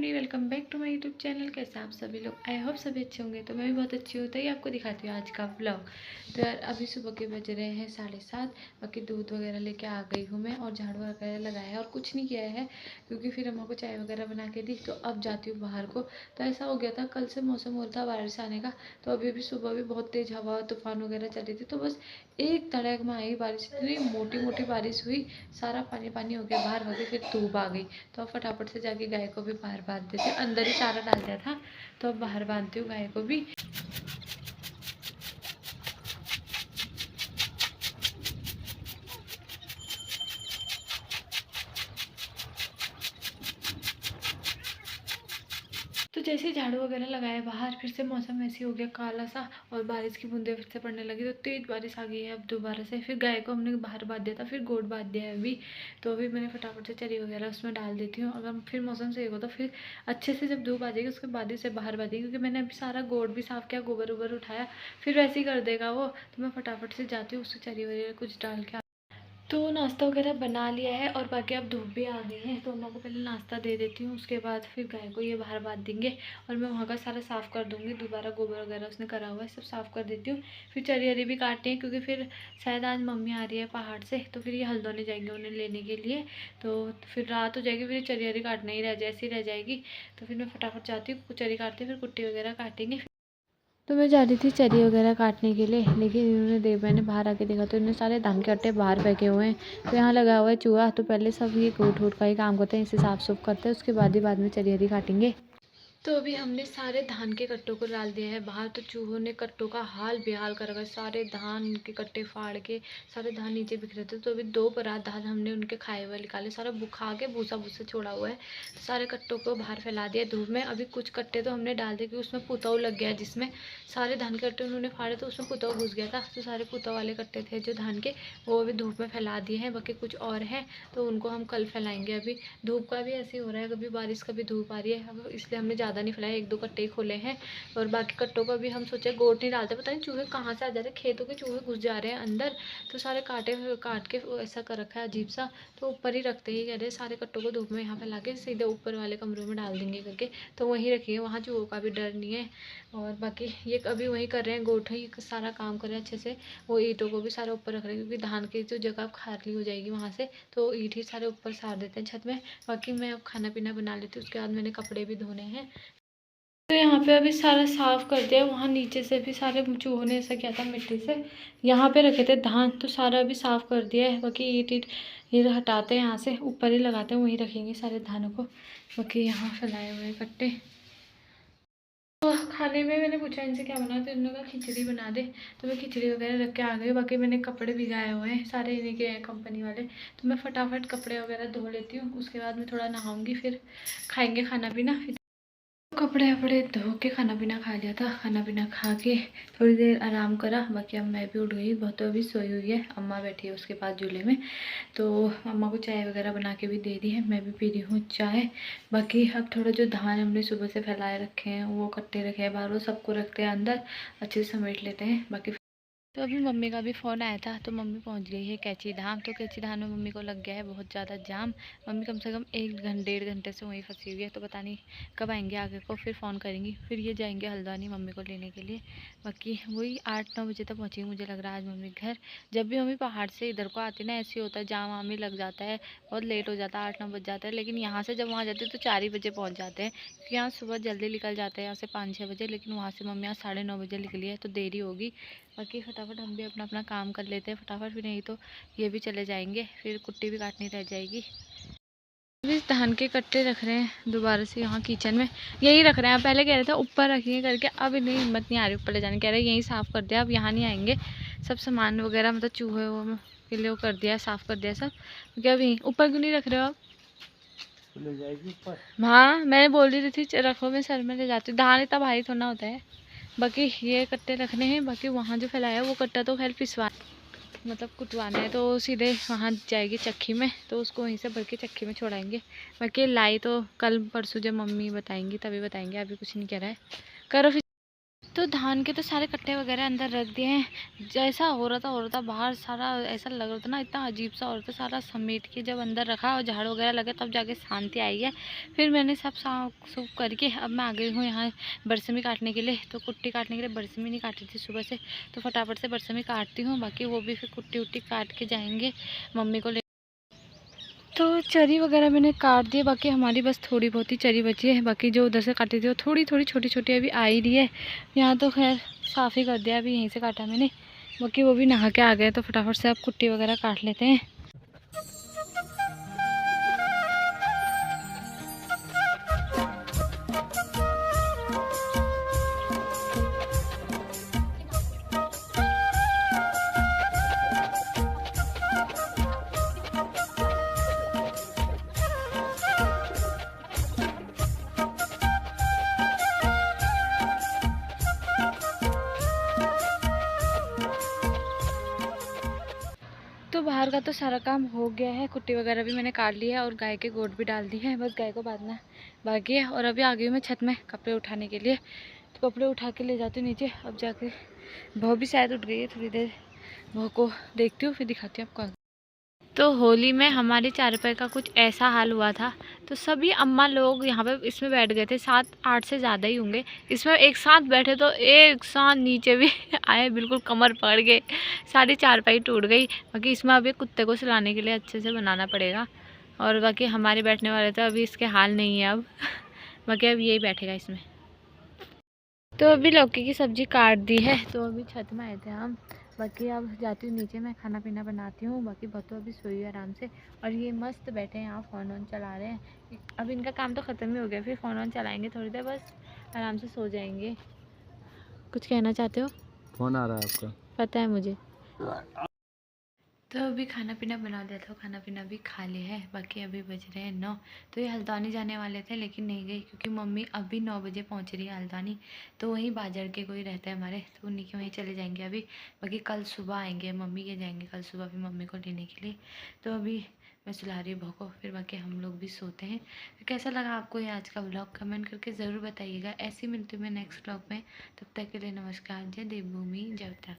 Family, welcome back to my YouTube channel. कैसे आप सभी लोग? आई होप सभी अच्छे होंगे। तो मैं भी बहुत अच्छी हूँ। तो ये आपको दिखाती हूँ आज का व्लॉग। तो यार अभी सुबह के बज रहे हैं 7:30। बाकी दूध वगैरह लेके आ गई हूँ मैं, और झाड़ू वगैरह लगाया है और कुछ नहीं किया है, क्योंकि फिर अम्मा को चाय वगैरह बना के दी। तो अब जाती हूँ बाहर को। तो ऐसा हो गया था, कल से मौसम हो रहा था बारिश आने का। तो अभी भी सुबह भी बहुत तेज़ हवा तूफान वगैरह चल रही थी। तो बस एक तड़क में आई बारिश, इतनी मोटी मोटी बारिश हुई, सारा पानी पानी हो गया बाहर होके, फिर धूप आ गई। तो अब फटाफट से जाके गाय को भी बाहर बांध देते, अंदर ही चारा डाल दिया था। तो अब बाहर बांधती हूँ गाय को भी। तो जैसे ही झाड़ू वगैरह लगाया बाहर, फिर से मौसम ऐसे हो गया काला सा, और बारिश की बूंदें फिर से पड़ने लगी। तो तेज बारिश आ गई है अब दोबारा से। फिर गाय को हमने बाहर बांध दिया था, फिर गोड़ बांध दिया है अभी। तो अभी मैंने फटाफट से चरी वगैरह उसमें डाल देती हूँ। अगर फिर मौसम सही होगा तो फिर अच्छे से जब धूप आ जाएगी उसके बाद ही से बाहर बांधेगी, क्योंकि मैंने अभी सारा गोड़ भी साफ किया, गोबर वोबर उठाया, फिर वैसे ही कर देगा वो। तो मैं फटाफट से जाती हूँ, उससे चरी वगैरह कुछ डाल के। तो नाश्ता वगैरह बना लिया है, और बाकी अब धूप भी आ गई है। तो अम्मा को पहले नाश्ता दे देती हूँ, उसके बाद फिर गाय को ये बाहर बांध देंगे। और मैं वहाँ का सारा साफ़ कर दूँगी, दोबारा गोबर वगैरह उसने करा हुआ है सब साफ़ कर देती हूँ। फिर चरी हरी भी काटनी है, क्योंकि फिर शायद आज मम्मी आ रही है पहाड़ से, तो फिर ये हल्द्वानी जाएंगे उन्हें लेने के लिए। तो फिर रात हो जाएगी, फिर चरी हरी काटना ही रह जाएगी। तो फिर मैं फटाफट जाती हूँ, चरी काटती हूँ, फिर कुट्टी वगैरह काटेंगे। तो मैं जा रही थी चरी वगैरह काटने के लिए, लेकिन इन्होंने मैंने बाहर आके देखा तो इन्होंने सारे धान के अट्टे बाहर फेंके हुए हैं। तो यहाँ लगा हुआ है चूहा। तो पहले सब ये घूट घूट का ही काम करते हैं, इसे साफ सुफ करते हैं, उसके बाद में चरी हरी काटेंगे। तो अभी हमने सारे धान के कट्टों को डाल दिया है बाहर। तो चूहों ने कट्टों का हाल बेहाल कर रखा है, सारे धान के कट्टे फाड़ के सारे धान नीचे बिखरे थे। तो अभी 2 परात धान हमने उनके खाए हुए निकाले, सारा बुखा के भूसा भूसा छोड़ा हुआ है। तो सारे कट्टों को बाहर फैला दिया धूप में। अभी कुछ कट्टे तो हमने डाल दिए, क्योंकि उसमें पुताव लग गया, जिसमें सारे धान के कट्टे उन्होंने फाड़े तो उसमें पुताव घुस गया था। तो सारे पुताव वाले कट्टे थे जो धान के, वो अभी धूप में फैला दिए हैं। बाकी कुछ और हैं तो उनको हम कल फैलाएंगे। अभी धूप का भी ऐसे ही हो रहा है, कभी बारिश कभी धूप आ रही है, अब इसलिए हमने ज़्यादा नहीं फैलाया, 1-2 कट्टे ही खोले हैं। और बाकी कट्टों को भी हम सोचे गोट नहीं डालते, पता नहीं चूहे कहाँ से आ जा रहे हैं, खेतों के चूहे घुस जा रहे हैं अंदर। तो सारे काट के ऐसा कर रखा है अजीब सा। तो ऊपर ही रखते ही कह रहे सारे कट्टों को धूप में यहाँ फैला के सीधे ऊपर वाले कमरों में डाल देंगे करके। तो वहीं रखिए, वहाँ चूहों का भी डर नहीं है। और बाकी ये अभी वहीं कर रहे हैं, गोट ही सारा काम कर रहे हैं अच्छे से। वो ईंटों को भी सारा ऊपर रख रहे हैं, क्योंकि धान की जो जगह खाली हो जाएगी वहाँ से, तो ईंट ही सारे ऊपर सार देते हैं छत में। बाकी मैं अब खाना पीना बना लेती हूँ, उसके बाद मैंने कपड़े भी धोने हैं। तो यहाँ पे अभी सारा साफ कर दिया। वहाँ नीचे से भी सारे चूहों ने ऐसा किया था मिट्टी से, यहाँ पे रखे थे धान, तो सारा अभी साफ कर दिया है। बाकी ईट ईट ये हटाते हैं, यहाँ से ऊपर ही लगाते हैं, वहीं रखेंगे सारे धानों को। बाकी यहाँ फैलाए हुए कट्टे। तो खाने में मैंने पूछा इनसे क्या बना, तो इन्होंने कहा खिचड़ी बना दे। तो मैं खिचड़ी वगैरह रख के आ गई। बाकी मैंने कपड़े भिगाए हुए हैं, सारे इन्हीं के हैं कंपनी वाले। तो मैं फटाफट कपड़े वगैरह धो लेती हूँ, उसके बाद मैं थोड़ा नहाऊंगी, फिर खाएंगे खाना पीना। फिर कपड़े वपड़े धो के खाना पीना खा लिया था। खाना पीना खा के थोड़ी देर आराम करा। बाकी अब मैं भी उठ गई, बहुत अभी सोई हुई है, अम्मा बैठी है उसके पास झूले में। तो अम्मा को चाय वगैरह बना के भी दे दी है, मैं भी पी रही हूँ चाय। बाकी अब थोड़ा जो धान हमने सुबह से फैलाए रखे हैं, वो कट्टे रखे हैं बाहर, वो सबको रखते हैं अंदर, अच्छे से समेट लेते हैं। बाकी तो अभी मम्मी का भी फ़ोन आया था, तो मम्मी पहुंच गई है कैची धाम। तो कैची धाम में मम्मी को लग गया है बहुत ज़्यादा जाम। मम्मी कम से कम 1-1.5 घंटे से वहीं फंसी हुई है। तो पता नहीं कब आएंगे आगे को, फिर फ़ोन करेंगी, फिर ये जाएंगे हल्द्वानी मम्मी को लेने के लिए। बाकी वही 8-9 बजे तक पहुँचेगी मुझे लग रहा है आज मम्मी घर। जब भी मम्मी पहाड़ से इधर को आती है ना, ऐसे होता है जाम वाम ही लग जाता है, बहुत लेट हो जाता है, 8-9 बज जाता है। लेकिन यहाँ से जब वहाँ जाते हैं तो 4 ही बजे पहुँच जाते हैं, क्योंकि यहाँ सुबह जल्दी निकल जाते हैं यहाँ से 5-6 बजे। लेकिन वहाँ से मम्मी आज 9:30 बजे निकली है, तो देरी होगी। बाकी फटाफट हम भी अपना अपना काम कर लेते हैं फटाफट, फिर नहीं तो ये भी चले जाएंगे, फिर कुट्टी भी काटनी रह जाएगी। अभी धान के कट्टे रख रहे हैं दोबारा से यहाँ किचन में, यही रख रहे हैं। पहले कह रहे थे ऊपर रखिए करके, अब इन्हें हिम्मत नहीं आ रही ऊपर ले जाने, कह रहे यहीं साफ़ कर दिया, अब यहाँ नहीं आएंगे। सब सामान वगैरह मतलब चूहे वो के लिए वो कर दिया, साफ़ कर दिया सब। क्या अभी ऊपर क्यों नहीं रख रहे हो आप? ले जाएगी ऊपर। हाँ मैंने बोल रही थी रखो, मैं सर में ले जाती हूँ, धान इतना भारी थोड़ा होता है। बाकी ये कट्टे रखने हैं। बाकी वहाँ जो फैलाया वो कट्टा तो खैर पिसवा मतलब कुटवाना है, तो सीधे वहाँ जाएगी चक्की में, तो उसको वहीं से भर के चक्की में छोड़ाएंगे। बाकी लाई तो कल परसों जब मम्मी बताएंगी तभी बताएंगे, अभी कुछ नहीं कह रहा है। करो फिर। तो धान के तो सारे कट्टे वगैरह अंदर रख दिए हैं। जैसा हो रहा था बाहर सारा, ऐसा लग रहा था ना, इतना अजीब सा हो रहा था। सारा समेट के जब अंदर रखा और झाड़ू वगैरह लगे तब जाके शांति आई है। फिर मैंने सब साफ सूफ करके अब मैं आ गई हूँ यहाँ बरसमी काटने के लिए। तो कुट्टी काटने के लिए बरसमी नहीं काटी थी सुबह से, तो फटाफट से बरसमी काटती हूँ। बाकी वो भी फिर कुट्टी उट्टी काट के जाएंगे मम्मी को ले। तो चरी वगैरह मैंने काट दी है, बाकी हमारी बस थोड़ी बहुत ही चरी बची है। बाकी जो उधर से काटी थी वो थोड़ी थोड़ी छोटी छोटी अभी आ ही रही है। यहाँ तो खैर साफ़ ही कर दिया, अभी यहीं से काटा मैंने। बाकी वो भी नहा के आ गए, तो फटाफट से अब कुट्टी वगैरह काट लेते हैं। तो बाहर का तो सारा काम हो गया है, कुट्टी वगैरह भी मैंने काट ली है और गाय के गोट भी डाल दी है। बस गाय को बांधना बाकी है। और अभी आ गई हूँ मैं छत में कपड़े उठाने के लिए। तो कपड़े उठा के ले जाती हूँ नीचे। अब जाके बहू भी शायद उठ गई है, थोड़ी देर बहू को देखती हूँ फिर दिखाती हूँ आपको। तो होली में हमारे चारपाई का कुछ ऐसा हाल हुआ था। तो सभी अम्मा लोग यहाँ पे इसमें बैठ गए थे, 7-8 से ज़्यादा ही होंगे। इसमें एक साथ बैठे तो एक साथ नीचे भी आए, बिल्कुल कमर पड़ गए, सारी चारपाई टूट गई। बाकी इसमें अभी कुत्ते को सुलाने के लिए अच्छे से बनाना पड़ेगा। और बाकी हमारे बैठने वाले तो अभी इसके हाल नहीं है अब। बाकी अब यही बैठेगा इसमें। तो अभी लौकी की सब्ज़ी काट दी है, तो अभी छत में आए थे हम। बाकी अब जाती हूँ नीचे, मैं खाना पीना बनाती हूँ। बाकी बहुत अभी सोई है आराम से। और ये मस्त बैठे हैं यहाँ, फ़ोन वोन चला रहे हैं। अब इनका काम तो ख़त्म ही हो गया, फिर फ़ोन वोन चलाएंगे थोड़ी देर, बस आराम से सो जाएंगे। कुछ कहना चाहते हो? फ़ोन आ रहा है आपका? पता है मुझे। तो अभी खाना पीना बना दिया था, खाना पीना भी खा लिया है। बाकी अभी बज रहे हैं 9। तो ये हल्द्वानी जाने वाले थे लेकिन नहीं गई, क्योंकि मम्मी अभी 9 बजे पहुंच रही है हल्द्वानी। तो वहीं बाजार के कोई रहते हैं हमारे, तो उन्हीं के वहीं चले जाएंगे अभी। बाकी कल सुबह आएंगे, मम्मी के जाएंगे कल सुबह भी मम्मी को लेने के लिए। तो अभी मैं सुला रही बहू को, फिर बाकी हम लोग भी सोते हैं। तो कैसा लगा आपको ये आज का व्लॉग, कमेंट करके ज़रूर बताइएगा। ऐसे ही मिलती हूँ मैं नेक्स्ट व्लॉग में। तब तक के लिए नमस्कार। जय देवभूमि, जय उत्तराखंड।